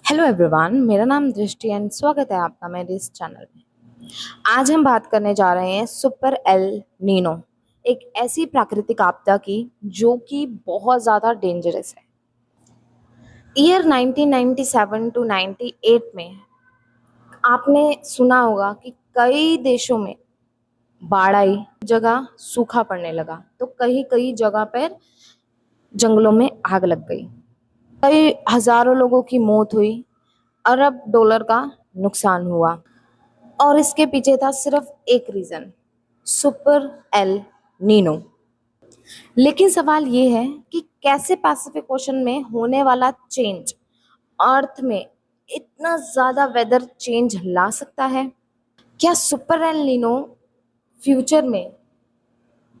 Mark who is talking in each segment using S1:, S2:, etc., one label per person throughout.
S1: Hello everyone, मेरा नाम दृष्टि एंड स्वागत है आपका मेरे इस चैनल में। आज हम बात करने जा रहे हैं सुपर एल नीनो, एक ऐसी प्राकृतिक आपदा की जो कि बहुत ज़्यादा डेंजरस है। ईयर 1997 टू 98 में आपने सुना होगा कि कई देशों में बाढ़ आई, जगह सूखा पड़ने लगा, तो कई कई जगह पर जंगलों में आग लग गई, कई हजारों लोगों की मौत हुई, अरब डॉलर का नुकसान हुआ। और इसके पीछे था सिर्फ एक रीजन, सुपर एल नीनो। लेकिन सवाल ये है कि कैसे पैसिफिक ओशन में होने वाला चेंज अर्थ में इतना ज्यादा वेदर चेंज ला सकता है। क्या सुपर एल नीनो फ्यूचर में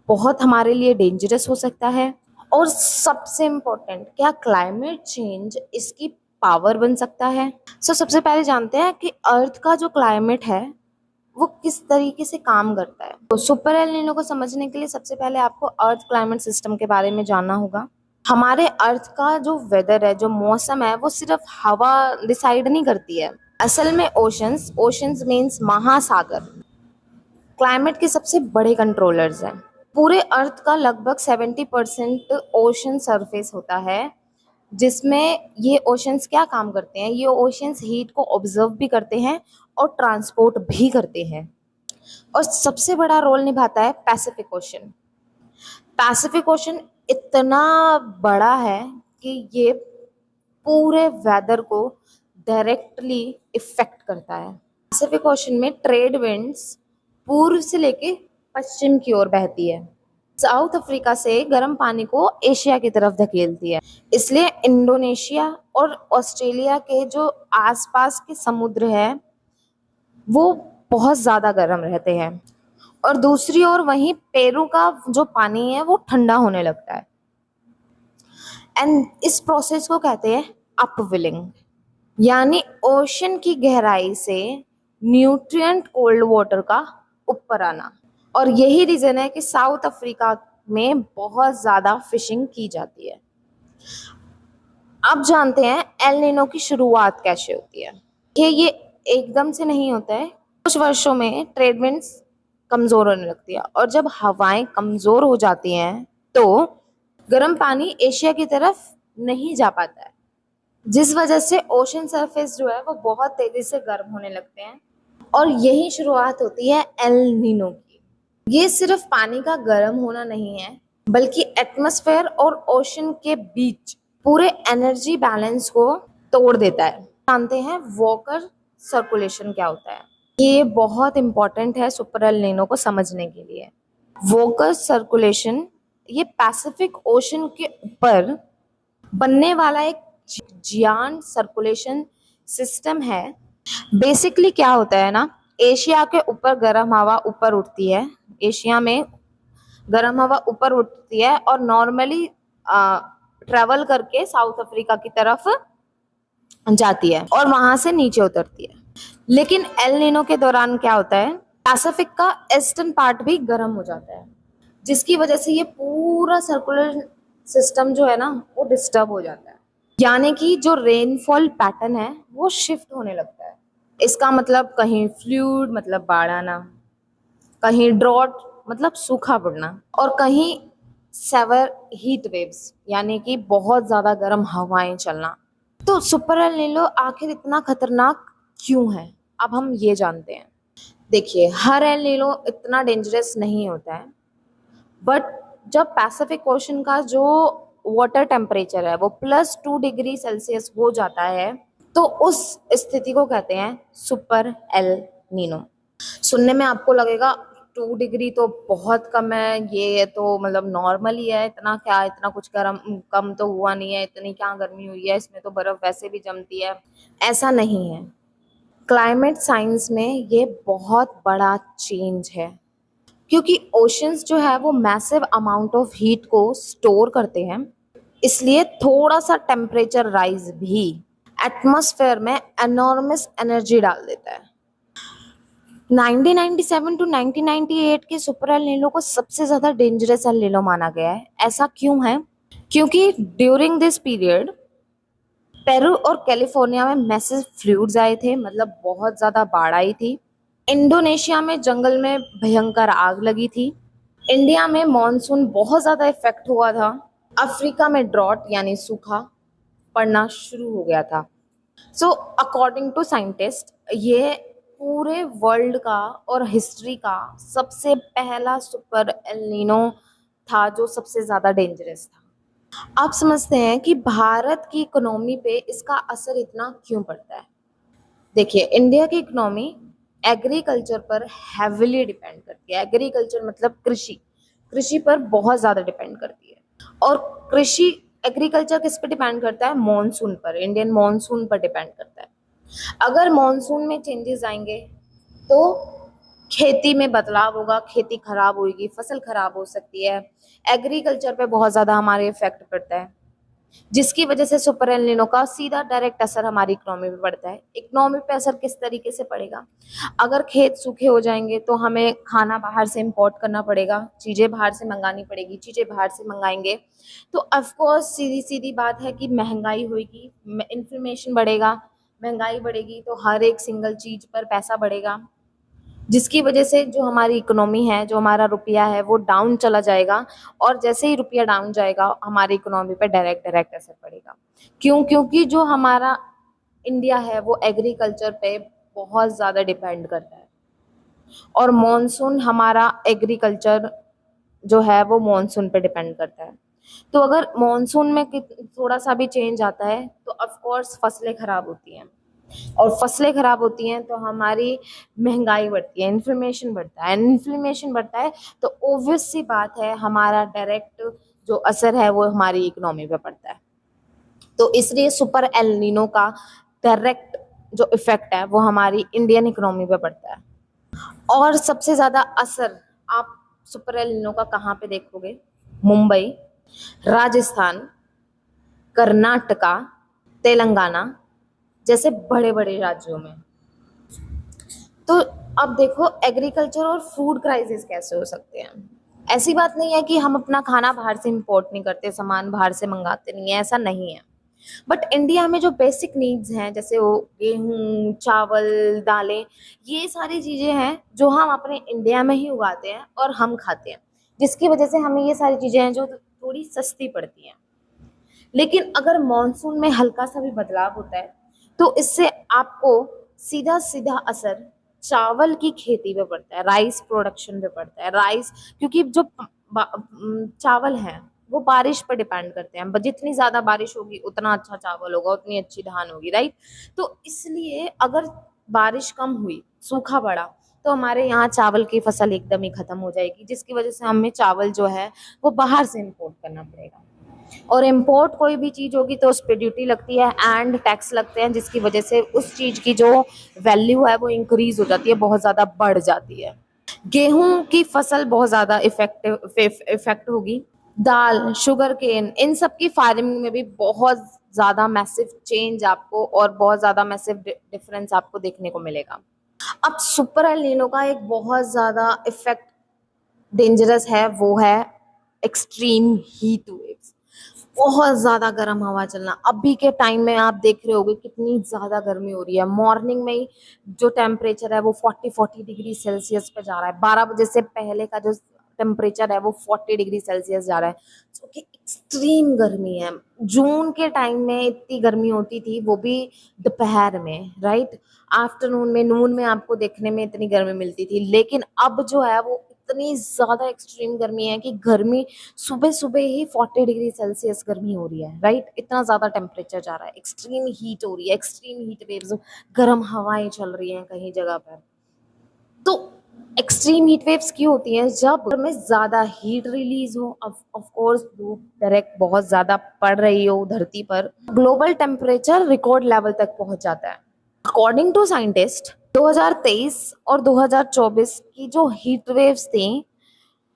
S1: बहुत हमारे लिए डेंजरस हो सकता है? और सबसे इम्पोर्टेंट, क्या क्लाइमेट चेंज इसकी पावर बन सकता है? सबसे पहले जानते हैं कि अर्थ का जो क्लाइमेट है वो किस तरीके से काम करता है। तो सुपर एल नीनो को समझने के लिए सबसे पहले आपको अर्थ क्लाइमेट सिस्टम के बारे में जानना होगा। हमारे अर्थ का जो वेदर है, जो मौसम है, वो सिर्फ हवा डिसाइड नहीं करती है। असल में ओशंस ओशंस मीन्स महासागर क्लाइमेट के सबसे बड़े कंट्रोलर्स हैं। पूरे अर्थ का लगभग 70% ओशन सरफेस होता है, जिसमें ये ओशंस क्या काम करते हैं, ये ओशंस हीट को ऑब्जर्व भी करते हैं और ट्रांसपोर्ट भी करते हैं। और सबसे बड़ा रोल निभाता है पैसिफिक ओशन। पैसिफिक ओशन इतना बड़ा है कि ये पूरे वेदर को डायरेक्टली इफेक्ट करता है। पैसिफिक ओशन में ट्रेड विंड्स पूर्व से लेके पश्चिम की ओर बहती है। साउथ अफ्रीका से गर्म पानी को एशिया की तरफ धकेलती है। इसलिए इंडोनेशिया और ऑस्ट्रेलिया के जो आसपास के समुद्र है वो बहुत ज्यादा गर्म रहते हैं, और दूसरी ओर वहीं पेरू का जो पानी है वो ठंडा होने लगता है। एंड इस प्रोसेस को कहते हैं अपविलिंग, यानी ओशन की गहराई से न्यूट्रिएंट कोल्ड वाटर का ऊपर आना। और यही रीजन है कि साउथ अफ्रीका में बहुत ज्यादा फिशिंग की जाती है। अब जानते हैं एल नीनो की शुरुआत कैसे होती है। ये एकदम से नहीं होता है। कुछ वर्षों में ट्रेड विंड्स कमजोर होने लगती है, और जब हवाएं कमजोर हो जाती हैं तो गर्म पानी एशिया की तरफ नहीं जा पाता है, जिस वजह से ओशन सरफेस जो है वो बहुत तेजी से गर्म होने लगते हैं। और यही शुरुआत होती है एल नीनो की। ये सिर्फ पानी का गर्म होना नहीं है, बल्कि एटमॉस्फेयर और ओशन के बीच पूरे एनर्जी बैलेंस को तोड़ देता है। जानते हैं वॉकर सर्कुलेशन क्या होता है? ये बहुत इंपॉर्टेंट है सुपर एल नीनो को समझने के लिए। वॉकर सर्कुलेशन ये पैसिफिक ओशन के ऊपर बनने वाला एक जियान सर्कुलेशन सिस्टम है। बेसिकली क्या होता है ना, एशिया के ऊपर गर्म हवा ऊपर उठती है, एशिया में गर्म हवा ऊपर उठती है और नॉर्मली ट्रेवल करके साउथ अफ्रीका की तरफ जाती है और वहां से नीचे उतरती है। लेकिन एल नीनो के दौरान क्या होता है, पैसिफिक का ईस्टर्न पार्ट भी गर्म हो जाता है, जिसकी वजह से ये पूरा सर्कुलर सिस्टम जो है ना वो डिस्टर्ब हो जाता है। यानी कि जो रेनफॉल पैटर्न है वो शिफ्ट होने लगता है। इसका मतलब कहीं फ्लूड मतलब बाढ़ आना, कहीं ड्रॉट मतलब सूखा पड़ना, और कहीं सेवर हीट वेव्स यानी कि बहुत ज्यादा गर्म हवाएं चलना। तो सुपर एल नीनो आखिर इतना खतरनाक क्यों है, अब हम ये जानते हैं। देखिए, हर एल नीनो इतना डेंजरस नहीं होता है, बट जब पैसिफिक ओशन का जो वाटर टेम्परेचर है वो +2 डिग्री सेल्सियस हो जाता है, तो उस स्थिति को कहते हैं सुपर एल नीनो। सुनने में आपको लगेगा 2 डिग्री तो बहुत कम है, ये तो मतलब नॉर्मल ही है, इतना क्या, इतना कुछ गर्म कम तो हुआ नहीं है, इतनी क्या गर्मी हुई है, इसमें तो बर्फ वैसे भी जमती है। ऐसा नहीं है। क्लाइमेट साइंस में ये बहुत बड़ा चेंज है, क्योंकि ओशंस जो है वो मैसिव अमाउंट ऑफ हीट को स्टोर करते हैं। इसलिए थोड़ा सा टेम्परेचर राइज भी एटमॉस्फेयर में एनॉर्मस एनर्जी डाल देता है। 1997 टू 1998 के सुपर एल नीनो को सबसे ज्यादा डेंजरस एल नीनो माना गया है। ऐसा क्यों है? क्योंकि ड्यूरिंग दिस पीरियड पेरू और कैलिफोर्निया में मैसिव फ्लूड्स आए थे, मतलब बहुत ज्यादा बाढ़ आई थी। इंडोनेशिया में जंगल में भयंकर आग लगी थी। इंडिया में मॉनसून बहुत ज्यादा इफेक्ट हुआ था। अफ्रीका में ड्रॉट यानी सूखा पड़ना शुरू हो गया था। सो अकॉर्डिंग टू साइंटिस्ट, ये पूरे वर्ल्ड का और हिस्ट्री का सबसे पहला सुपर एल्नीनो था जो सबसे ज्यादा डेंजरस था। आप समझते हैं कि भारत की इकोनॉमी पे इसका असर इतना क्यों पड़ता है। देखिए, इंडिया की इकोनॉमी एग्रीकल्चर पर हैविली डिपेंड करती है। एग्रीकल्चर मतलब कृषि, कृषि पर बहुत ज्यादा डिपेंड करती है। और कृषि, एग्रीकल्चर किस पे डिपेंड करता है? मॉनसून पर, इंडियन मॉनसून पर डिपेंड करता है। अगर मॉनसून में चेंजेस आएंगे तो खेती में बदलाव होगा, खेती खराब होगी, फसल खराब हो सकती है। एग्रीकल्चर पे बहुत ज्यादा हमारे इफेक्ट पड़ता है, जिसकी वजह से सुपर एल नीनो का सीधा डायरेक्ट असर हमारी इकोनॉमी पे पड़ता है। इकोनॉमी पे असर किस तरीके से पड़ेगा? अगर खेत सूखे हो जाएंगे तो हमें खाना बाहर से इंपोर्ट करना पड़ेगा, चीजें बाहर से मंगानी पड़ेगी, चीजें बाहर से मंगाएंगे तो ऑफकोर्स सीधी सीधी बात है कि महंगाई होगी, इन्फ्लेमेशन बढ़ेगा। महंगाई बढ़ेगी तो हर एक सिंगल चीज पर पैसा बढ़ेगा, जिसकी वजह से जो हमारी इकोनॉमी है, जो हमारा रुपया है, वो डाउन चला जाएगा। और जैसे ही रुपया डाउन जाएगा हमारी इकोनॉमी पे डायरेक्ट डायरेक्ट असर पड़ेगा। क्यों? क्योंकि जो हमारा इंडिया है वो एग्रीकल्चर पे बहुत ज़्यादा डिपेंड करता है। और मॉनसून हमारा एग्रीकल्चर जो है वो मॉनसून पे डिपेंड करता है। तो अगर मॉनसून में थोड़ा सा भी चेंज आता है तो ऑफ कोर्स फसलें खराब होती हैं, और फसलें खराब होती हैं तो हमारी महंगाई बढ़ती है, इन्फ्लेमेशन बढ़ता है। इन्फ्लेमेशन बढ़ता है तो ऑब्वियस सी बात है हमारा डायरेक्ट जो असर है वो हमारी इकोनॉमी पे पड़ता है। तो इसलिए सुपर एल नीनो का डायरेक्ट जो इफेक्ट है वो हमारी इंडियन इकोनॉमी पे पड़ता है। और सबसे ज्यादा असर आप सुपर एल नीनो का कहाँ पे देखोगे? मुंबई, राजस्थान, कर्नाटका, तेलंगाना जैसे बड़े बड़े राज्यों में। तो अब देखो, एग्रीकल्चर और फूड क्राइसिस कैसे हो सकते हैं। ऐसी बात नहीं है कि हम अपना खाना बाहर से इंपोर्ट नहीं करते, सामान बाहर से मंगाते नहीं है, ऐसा नहीं है। बट इंडिया में जो बेसिक नीड्स हैं, जैसे वो गेहूं, चावल, दालें, ये सारी चीजें हैं जो हम अपने इंडिया में ही उगाते हैं और हम खाते हैं, जिसकी वजह से हमें ये सारी चीजें हैं जो थोड़ी सस्ती पड़ती हैं। लेकिन अगर मॉनसून में हल्का सा भी बदलाव होता है तो इससे आपको सीधा सीधा असर चावल की खेती पे पड़ता है, राइस प्रोडक्शन पे पड़ता है। राइस, क्योंकि जो चावल हैं वो बारिश पर डिपेंड करते हैं, जितनी ज्यादा बारिश होगी उतना अच्छा चावल होगा, उतनी अच्छी धान होगी, राइट। तो इसलिए अगर बारिश कम हुई, सूखा पड़ा, तो हमारे यहाँ चावल की फसल एकदम ही खत्म हो जाएगी, जिसकी वजह से हमें चावल जो है वो बाहर से इम्पोर्ट करना पड़ेगा। और इम्पोर्ट कोई भी चीज होगी तो उस पर ड्यूटी लगती है एंड टैक्स लगते हैं, जिसकी वजह से उस चीज की जो वैल्यू है वो इंक्रीज हो जाती है, बहुत ज्यादा बढ़ जाती है। गेहूं की फसल बहुत ज्यादा इफेक्ट होगी। दाल, शुगर केन, इन सब की फार्मिंग में भी बहुत ज्यादा मैसिव चेंज आपको और बहुत ज्यादा मैसिव डिफरेंस आपको देखने को मिलेगा। अब सुपर एल नीनो का एक बहुत ज्यादा इफेक्ट डेंजरस है, वो है एक्सट्रीम हीट वेव्स। बहुत ज्यादा गर्म हवा चलना। अभी के टाइम में आप देख रहे होगे कितनी ज्यादा गर्मी हो रही है। मॉर्निंग में ही जो टेम्परेचर है वो 40 डिग्री सेल्सियस पे जा रहा है। 12 बजे से पहले का जो टेम्परेचर है वो 40 डिग्री सेल्सियस जा रहा है, जो कि एक्सट्रीम गर्मी है। जून के टाइम में इतनी गर्मी होती थी, वो भी दोपहर में, राइट। आफ्टरनून में, नून में आपको देखने में इतनी गर्मी मिलती थी, लेकिन अब जो है वो इतनी ज्यादा एक्सट्रीम गर्मी है कि गर्मी सुबह सुबह ही 40 डिग्री सेल्सियस गर्मी हो रही है, राइट। इतना ज्यादा टेम्परेचर जा रहा है, एक्सट्रीम हीट हो रही है, एक्सट्रीम हीट वेव्स, गर्म हवाएं चल रही हैं कहीं जगह पर। तो एक्सट्रीम हीट वेव्स क्यों होती हैं? जब में ज्यादा हीट रिलीज हो, ऑफ कोर्स धूप डायरेक्ट बहुत ज्यादा पड़ रही हो धरती पर, ग्लोबल टेम्परेचर रिकॉर्ड लेवल तक पहुंच जाता है। अकॉर्डिंग टू साइंटिस्ट, 2023 और 2024 की जो हीट वेव्स थी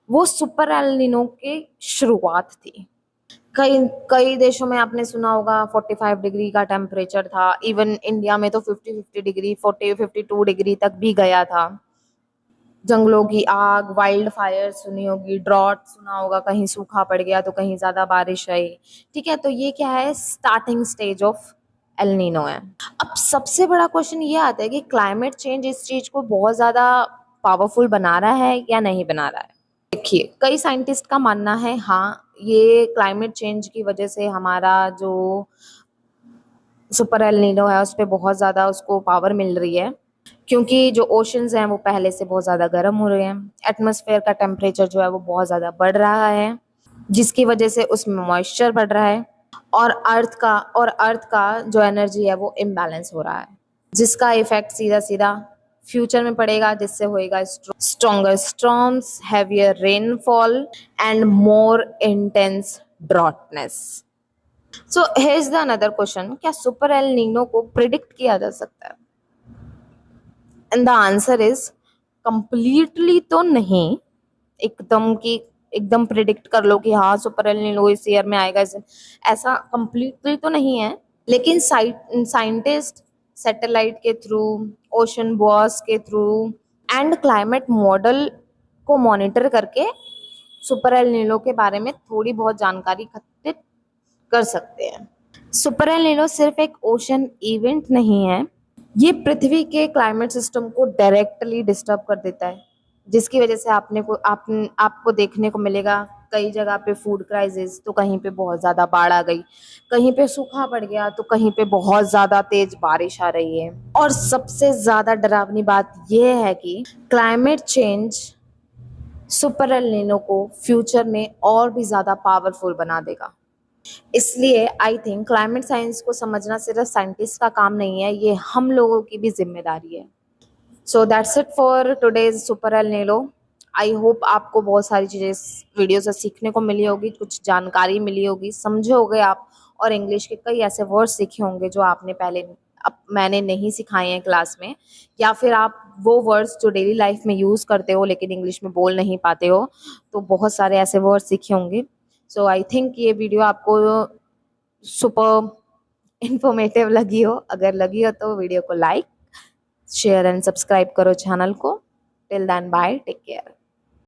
S1: वो सुपर एल नीनो की शुरुआत थी। कई कई देशों में आपने सुना होगा 45 डिग्री का टेम्परेचर था। इवन इंडिया में तो 50 डिग्री, 52 डिग्री तक भी गया था। जंगलों की आग, वाइल्ड फायर सुनी होगी, ड्रॉट सुना होगा, कहीं सूखा पड़ गया तो कहीं ज्यादा बारिश आई। ठीक है, तो ये क्या है? Starting stage of El Nino है। अब सबसे बड़ा क्वेश्चन ये आता है कि क्लाइमेट चेंज इस चीज को बहुत ज्यादा पावरफुल बना रहा है या नहीं बना रहा है। देखिए, कई साइंटिस्ट का मानना है हाँ, ये क्लाइमेट चेंज की वजह से हमारा जो सुपर एल नीनो है उस पर बहुत ज़्यादा उसको पावर मिल रही है, क्योंकि जो ओशंस हैं वो पहले से बहुत ज़्यादा गर्म हो रहे हैं। एटमॉस्फेयर का टेम्परेचर जो है वो बहुत ज़्यादा बढ़ रहा है, जिसकी वजह से उसमें मॉइस्चर बढ़ रहा है, और अर्थ का जो एनर्जी है वो इम्बैलेंस हो रहा है, जिसका इफेक्ट सीधा सीधा फ्यूचर में पड़ेगा, जिससे होएगा stronger storms, heavier rainfall and more intense droughtness. So here is the another question, क्या सुपर एल नीनो को प्रिडिक्ट किया जा सकता है? And the answer is completely तो नहीं, एकदम की एकदम प्रिडिक्ट कर लो कि हाँ सुपर एल नीनो इस ईयर में आएगा, ऐसा कंप्लीटली तो नहीं है। लेकिन साइंटिस्ट सैटेलाइट के थ्रू, ओशन बॉस के थ्रू एंड क्लाइमेट मॉडल को मॉनिटर करके सुपर एल नीनो के बारे में थोड़ी बहुत जानकारी एकत्रित कर सकते हैं। सुपर एल नीनो सिर्फ एक ओशन इवेंट नहीं है, ये पृथ्वी के क्लाइमेट सिस्टम को डायरेक्टली डिस्टर्ब कर देता है, जिसकी वजह से आपको देखने को मिलेगा कई जगह पे फूड क्राइसिस, तो कहीं पे बहुत ज़्यादा बाढ़ आ गई, कहीं पे सूखा पड़ गया, तो कहीं पे बहुत ज़्यादा तेज बारिश आ रही है। और सबसे ज़्यादा डरावनी बात यह है कि climate change super El Nino को फ्यूचर में और भी ज़्यादा पावरफुल बना देगा। इसलिए आई थिंक क्लाइमेट साइंस को समझना सिर्फ साइंटिस्ट का काम नहीं है, ये हम लोगों की भी जिम्मेदारी है। So that's it for today's super El Nino. I hope आपको बहुत सारी चीज़ें इस वीडियो से सीखने को मिली होगी, कुछ जानकारी मिली होगी, समझे होगे आप, और इंग्लिश के कई ऐसे वर्ड्स सीखे होंगे जो आपने पहले अब मैंने नहीं सिखाए हैं क्लास में, या फिर आप वो वर्ड्स जो डेली लाइफ में यूज़ करते हो लेकिन इंग्लिश में बोल नहीं पाते हो, तो बहुत सारे ऐसे वर्ड्स सीखे होंगे। सो आई थिंक ये वीडियो आपको सुपर इंफॉर्मेटिव लगी हो। अगर लगी हो तो वीडियो को लाइक, शेयर एंड सब्सक्राइब करो चैनल को। Till then bye, take care.